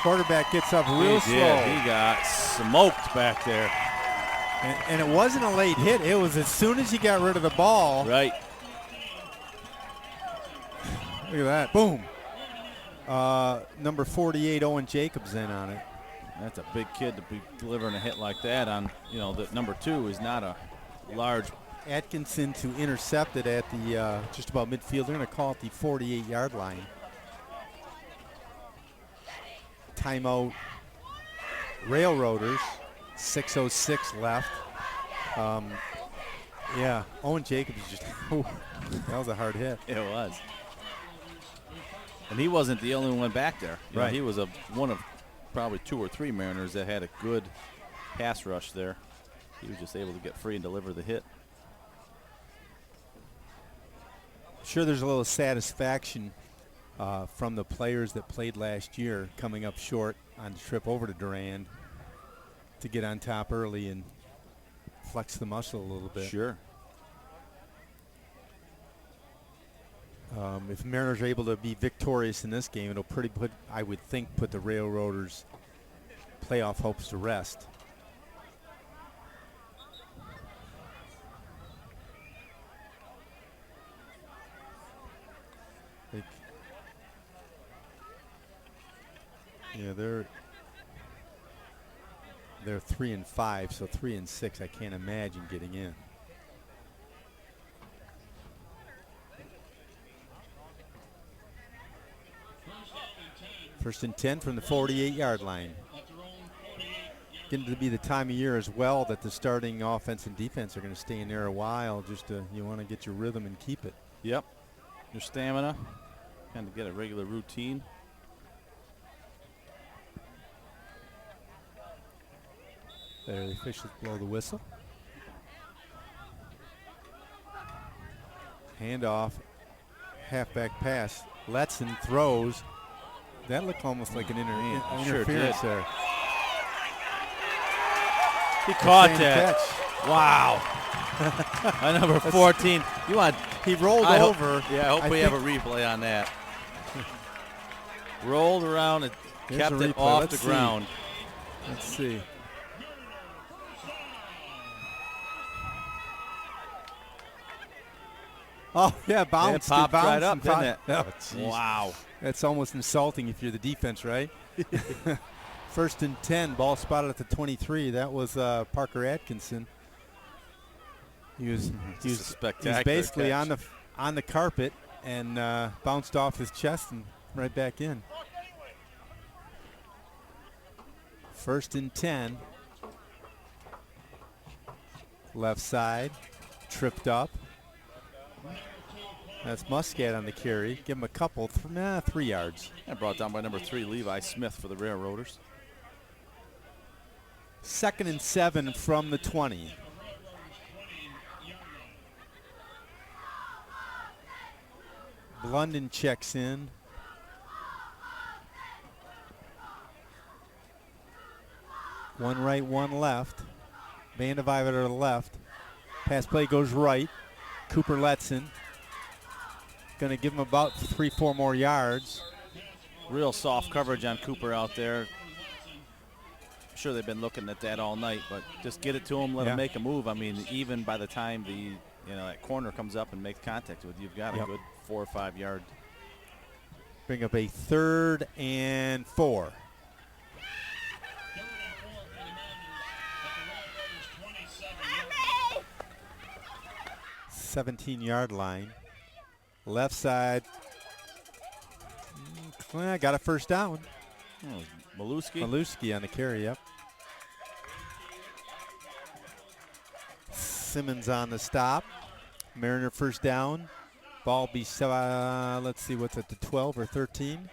Quarterback gets up real slow. He got smoked back there. And it wasn't a late hit. It was as soon as he got rid of the ball. Right. Look at that. Boom. Number 48, Owen Jacobs in on it. That's a big kid to be delivering a hit like that on, the number 2 is not a large. Atkinson to intercept it at the just about midfield. They're going to call it the 48-yard line. Timeout. Railroaders. 6:06 left. Yeah, Owen Jacobs just, that was a hard hit. It was. And he wasn't the only one back there. Right. He was one of probably 2 or 3 Mariners that had a good pass rush there. He was just able to get free and deliver the hit. Sure, there's a little satisfaction from the players that played last year coming up short on the trip over to Durand to get on top early and flex the muscle a little bit. Sure. If Mariners are able to be victorious in this game, it'll I would think, put the Railroaders' playoff hopes to rest. Yeah, they're 3-5, so 3-6. I can't imagine getting in. First and 10 from the 48-yard line. Getting to be the time of year as well that the starting offense and defense are going to stay in there a while. You want to get your rhythm and keep it. Yep. Your stamina, kind of get a regular routine. There, the officials blow the whistle. Handoff, halfback pass. Letson throws. That looked almost like an interference there. He caught that. Catch. Wow. My number 14. He rolled over. I hope we have a replay on that. Rolled around and kept it off the ground. Let's see. Oh, yeah, bounced. It popped right up, didn't it? Oh, wow. That's almost insulting if you're the defense, right? First and 10, ball spotted at the 23. That was Parker Atkinson. He was basically catch. on the carpet and bounced off his chest and right back in. First and 10. Left side, tripped up. That's Muscat on the carry. Give him a couple, 3 yards. And brought down by number 3, Levi Smith for the Railroaders. 2nd and 7 from the 20. London checks in. One right, one left. Vandeviver to the left. Pass play goes right. Cooper Letson. Going to give him about 3-4 more yards. Real soft coverage on Cooper out there. I'm sure they've been looking at that all night, but just get it to him, let him make a move. I mean, even by the time that corner comes up and makes contact with you, you've got a good 4 or 5 yard. Bring up a 3rd and 4. $17-yard line. Left side. Got a first down. Maluski on the carry, yep. Simmons on the stop. Mariner first down. Ball be, let's see, what's it, the 12 or 13?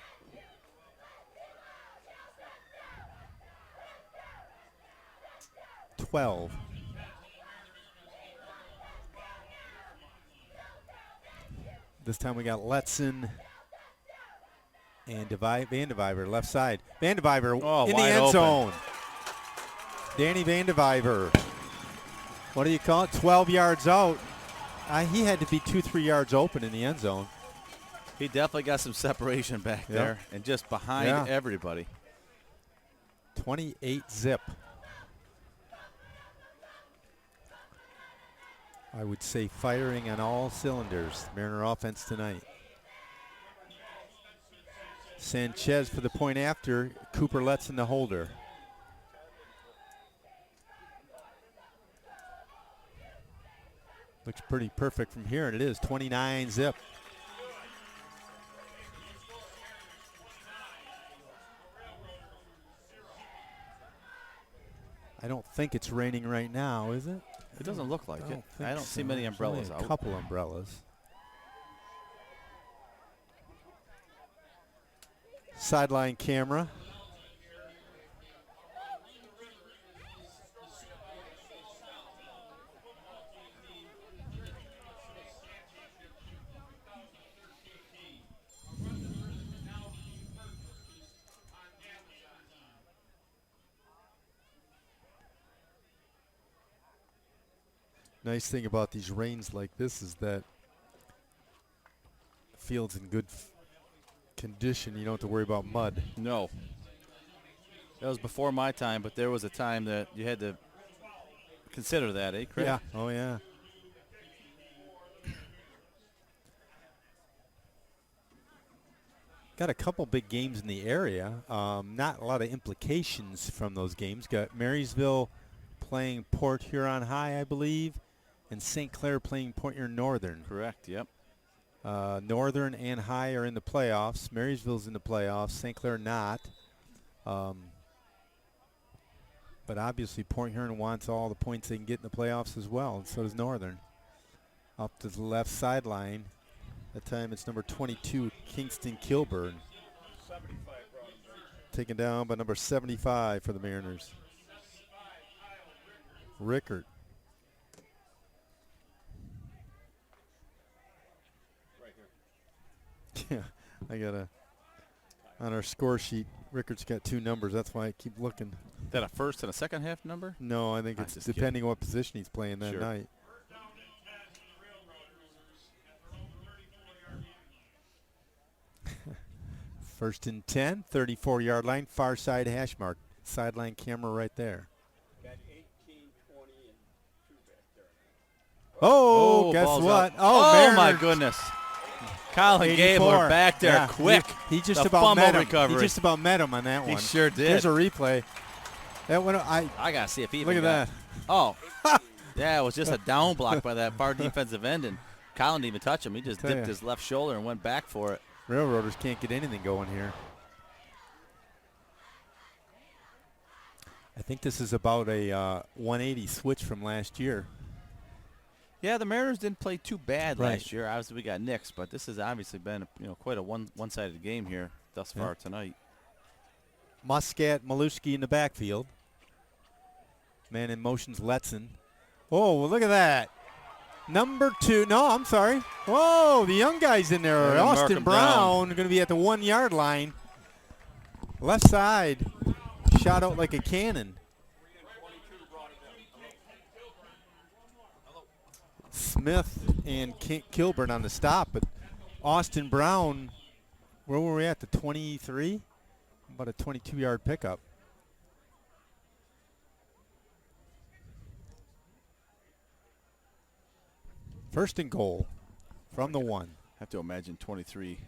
$12. This time we got Letson and Vandeviver left side. Vandeviver in the end zone. Danny Vandeviver. What do you call it? 12 yards out. He had to be 2-3 yards open in the end zone. He definitely got some separation back there and just behind everybody. 28 zip. I would say firing on all cylinders. Mariner offense tonight. Sanchez for the point after. Cooper Letson the holder. Looks pretty perfect from here, and it is 29 zip. I don't think it's raining right now, is it? It doesn't look like it. I don't see many umbrellas out. A couple umbrellas. Sideline camera. Nice thing about these rains like this is that the field's in good condition. You don't have to worry about mud. No. That was before my time, but there was a time that you had to consider that, eh, Craig? Yeah. Oh, yeah. Got a couple big games in the area. Not a lot of implications from those games. Got Marysville playing Port Huron High, I believe, and St. Clair playing Port Huron Northern. Correct, yep. Northern and High are in the playoffs. Marysville's in the playoffs. St. Clair not. But obviously Port Huron wants all the points they can get in the playoffs as well, and so does Northern. Up to the left sideline. That time it's number 22, Kingston Kilburn. Taken down by number 75 for the Mariners. Rickard. Yeah, I got on our score sheet, Rickard's got 2 numbers. That's why I keep looking. Is that a first and a second half number? No, I think it's depending on what position he's playing that night. First and 10, 34-yard line, far side hash mark. Sideline camera right there. Got 18, 20, and 2 back there. Oh, guess what? Up. Oh, Mariners. My goodness. Colin 84. Gabler back there quick. He just the about met him. recovery. He just about met him on that one. He sure did. Here's a replay. That one, I got to see if he look even at that. Oh, yeah, it was just a down block by that far defensive end, and Colin didn't even touch him. He just dipped his left shoulder and went back for it. Railroaders can't get anything going here. I think this is about a 180 switch from last year. Yeah, the Mariners didn't play too bad last year. Obviously, we got Knicks, but this has obviously been quite a one-sided game here thus far tonight. Muscat, Maluski in the backfield. Man in motion's Letson. Oh, well, look at that. Number 2. No, I'm sorry. Whoa, the young guy's in there. Yeah, Austin Markham Brown going to be at the 1 yard line. Left side, shot out like a cannon. Smith and Kilburn on the stop, but Austin Brown, where were we at, the 23? About a 22-yard pickup. First and goal from the 1. Have to imagine 23.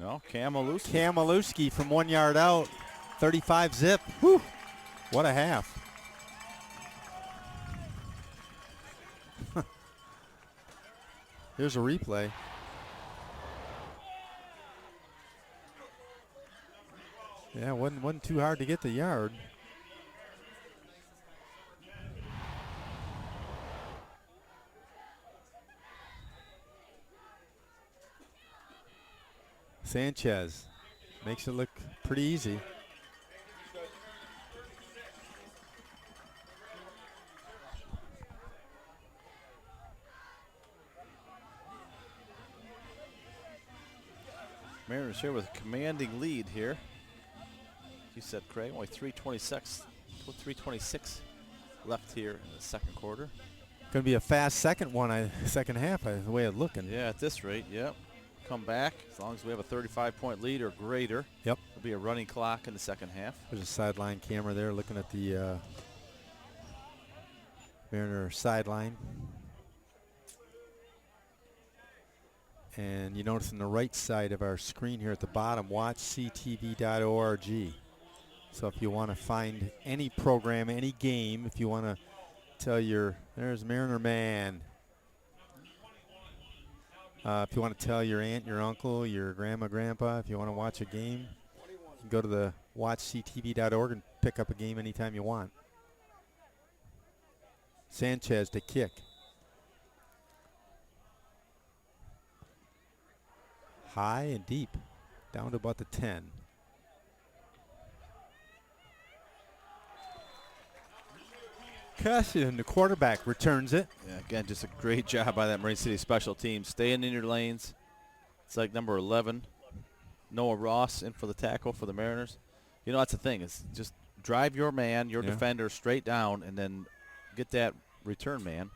No, Kamalewski. Kamalewski from 1 yard out, 35 zip. Whew, what a half. Here's a replay. Yeah, wasn't too hard to get the yard. Sanchez makes it look pretty easy. Mariners here with a commanding lead here. You said, Craig, only 3:26 left here in the second quarter. Going to be a fast second half, the way it's looking. Yeah, at this rate, yep. Come back as long as we have a 35-point lead or greater. Yep. There'll be a running clock in the second half. There's a sideline camera there looking at the Mariner sideline. And you notice on the right side of our screen here at the bottom, watchctv.org. So if you want to find any program, any game, if you want to tell there's Mariner Man. If you want to tell your aunt, your uncle, your grandma, grandpa, if you want to watch a game, you can go to the watchctv.org and pick up a game anytime you want. Sanchez to kick. High and deep, down to about the 10. Cushion, the quarterback returns it. Yeah, again, just a great job by that Marine City special team. Staying in your lanes. It's like number 11, Noah Ross, in for the tackle for the Mariners. You know, that's the thing. Is just drive your man, your defender, straight down, and then get that return man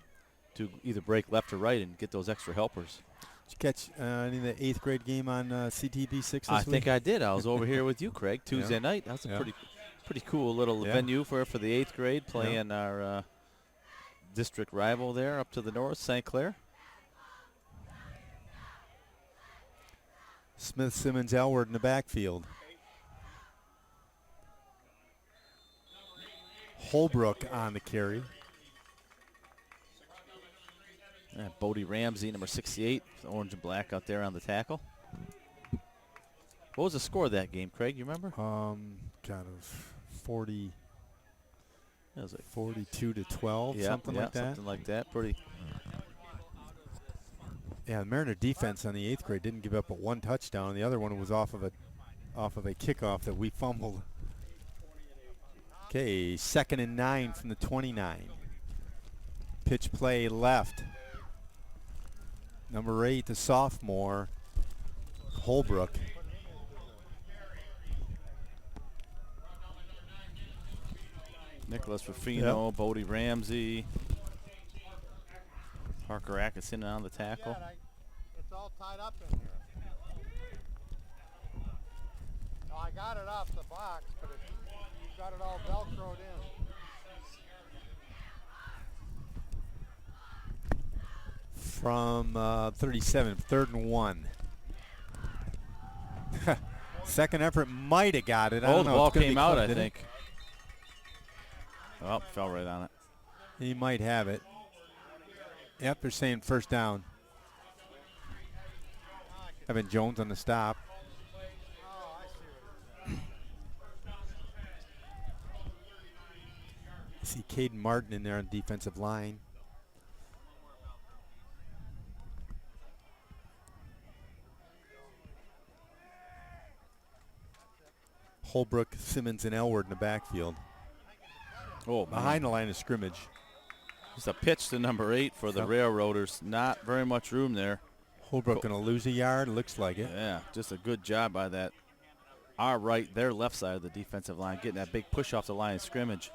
to either break left or right and get those extra helpers. Did you catch any of the 8th grade game on CTV6 this I week? think I did. I was over here with you, Craig, Tuesday night. That was a pretty cool little venue for the 8th grade, playing our district rival there up to the north, St. Clair. Smith, Simmons, Elward in the backfield. Holbrook on the carry. Bodie Ramsey, number 68, orange and black out there on the tackle. What was the score of that game, Craig? You remember? God, it was 40. It was like 42 to 12, something like that. Something like that. Pretty. Yeah, the Mariner defense on the 8th grade didn't give up but one touchdown. The other one was off of a kickoff that we fumbled. Okay, 2nd and 9 from the 29. Pitch play left. Number 8, the sophomore, Holbrook. Nicholas Ruffino, Bodie Ramsey, Parker Atkinson on the tackle. It's all tied up in here. No, I got it off the box, but you've got it all Velcroed in. From 37, 3rd and 1. Second effort might have got it. I don't the know. ball It's gonna came be out, close, I didn't think. Oh, fell right on it. He might have it. Yep, they're saying first down. Evan Jones on the stop. See Caden Martin in there on the defensive line. Holbrook, Simmons, and Elward in the backfield. Oh, behind the line of scrimmage. Just a pitch to number 8 for the Railroaders. Not very much room there. Holbrook going to lose a yard. Looks like it. Yeah, just a good job by that. Our right, their left side of the defensive line, getting that big push off the line of scrimmage.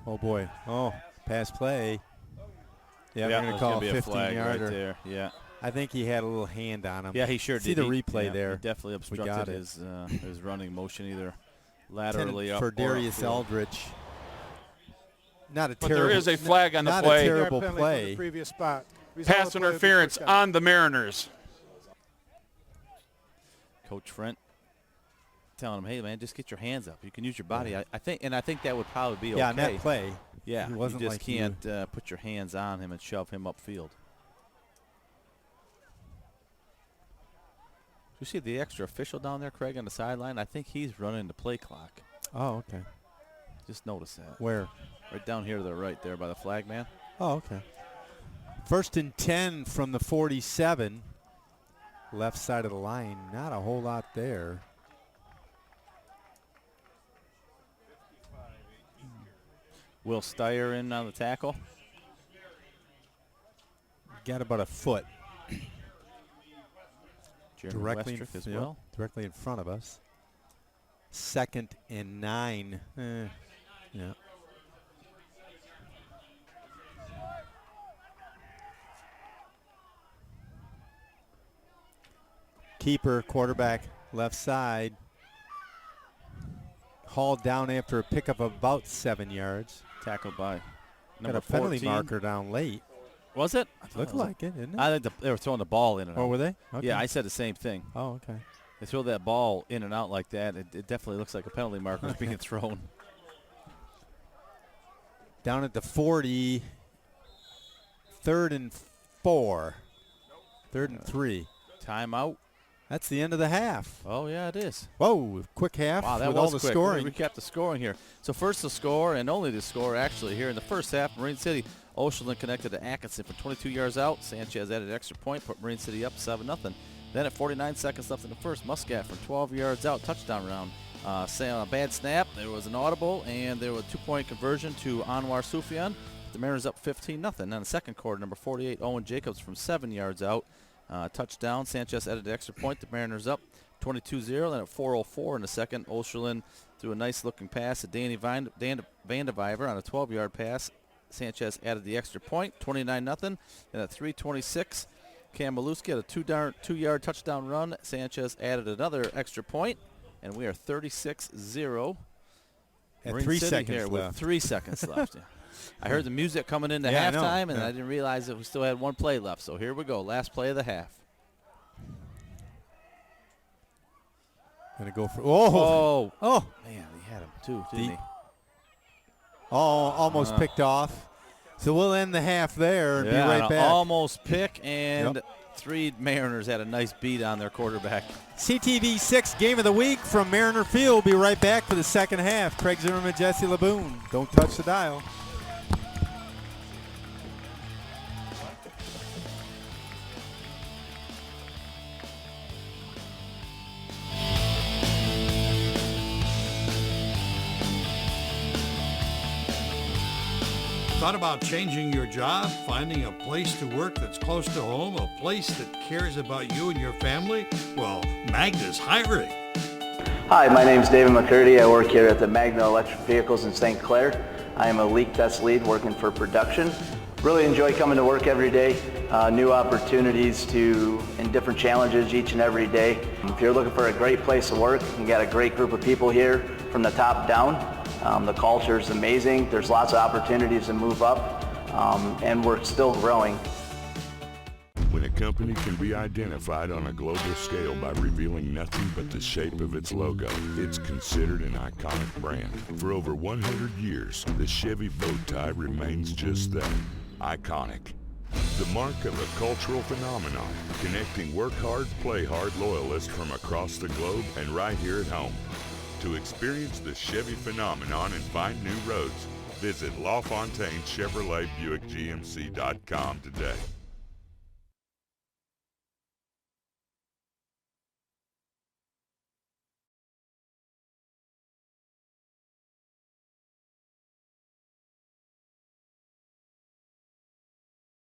Oh, boy. Oh, pass play. Yeah, we're going to call a 15-yarder. Right there. Yeah. I think he had a little hand on him. Yeah, he sure See did. the replay there. He definitely obstructed his running motion either laterally up for or Darius Eldridge. Not a But terrible. there is a flag on the not play. a terrible Penalty play. for the previous spot. Pass interference on the Mariners. Coach Frent telling him, hey, man, just get your hands up. You can use your body. I think that would probably be okay. Yeah, on that play. Yeah, It wasn't you just like you- can't put your hands on him and shove him upfield. You see the extra official down there, Craig, on the sideline? I think he's running the play clock. Oh, okay. Just notice that. Where? Right down here to the right there by the flag man. Oh, okay. 1st and 10 from the 47. Left side of the line. Not a whole lot there. Will Steyer in on the tackle. Got about a foot. Jeremy Directly Westrick as yep, well. directly in front of us. 2nd and 9. Yeah. Keeper, quarterback, left side. Hauled down after a pickup of about 7 yards. Tackled by Got number a penalty 14. marker down late. Was it? I thought Looked it was like it, didn't it? I think they were throwing the ball in and out. Oh, were they? Okay. Yeah, I said the same thing. Oh, okay. They throw that ball in and out like that. It definitely looks like a penalty marker is being thrown. Down at the 40. 3rd and 4. 3rd and 3. Timeout. That's the end of the half. Oh, yeah, it is. Whoa, quick half Wow, that with was all the quick. scoring. Let me recap the scoring here. So first the score, and only the score actually here in the first half. Marine City, Osherlin connected to Atkinson for 22 yards out. Sanchez added an extra point, put Marine City up 7-0. Then at 49 seconds left in the first, Muscat from 12 yards out, touchdown round. Say on a bad snap, there was an audible, and there was a 2-point conversion to Anwar Sufyan. The Mariners up 15-0. Then the second quarter, number 48, Owen Jacobs from 7 yards out. Touchdown. Sanchez added an extra point. The Mariners up 22-0. Then at 4:04 in the second, Osherlin threw a nice-looking pass to Danny Vandeviver on a 12-yard pass. Sanchez added the extra point, 29-0. Then at 3:26, Cam Maluski had a 2-yard touchdown run. Sanchez added another extra point, and we are 36-0. At Marine 3 City seconds here left. With 3 seconds left. Yeah. I heard the music coming into Yeah, I know. halftime, and Yeah. I didn't realize that we still had one play left. So here we go, last play of the half. Gonna go for oh Man, he had him too, didn't he? almost picked off. So we'll end the half there and be right back. Almost pick, and 3 Mariners had a nice beat on their quarterback. CTV 6 Game of the Week from Mariner Field. Be right back for the second half. Craig Zimmerman, Jesse LeBoon. Don't touch the dial. Thought about changing your job, finding a place to work that's close to home, a place that cares about you and your family? Well, Magna's hiring. Hi, my name is David McCurdy. I work here at the Magna Electric Vehicles in St. Clair. I am a leak test lead working for production. Really enjoy coming to work every day. New opportunities and different challenges each and every day. If you're looking for a great place to work, you got a great group of people here from the top down. The culture is amazing. There's lots of opportunities to move up, and we're still growing. When a company can be identified on a global scale by revealing nothing but the shape of its logo, it's considered an iconic brand. For over 100 years, the Chevy bow tie remains just that, iconic. The mark of a cultural phenomenon, connecting work hard, play hard loyalists from across the globe and right here at home. To experience the Chevy phenomenon and find new roads, visit LaFontaine Chevrolet Buick GMC.com today.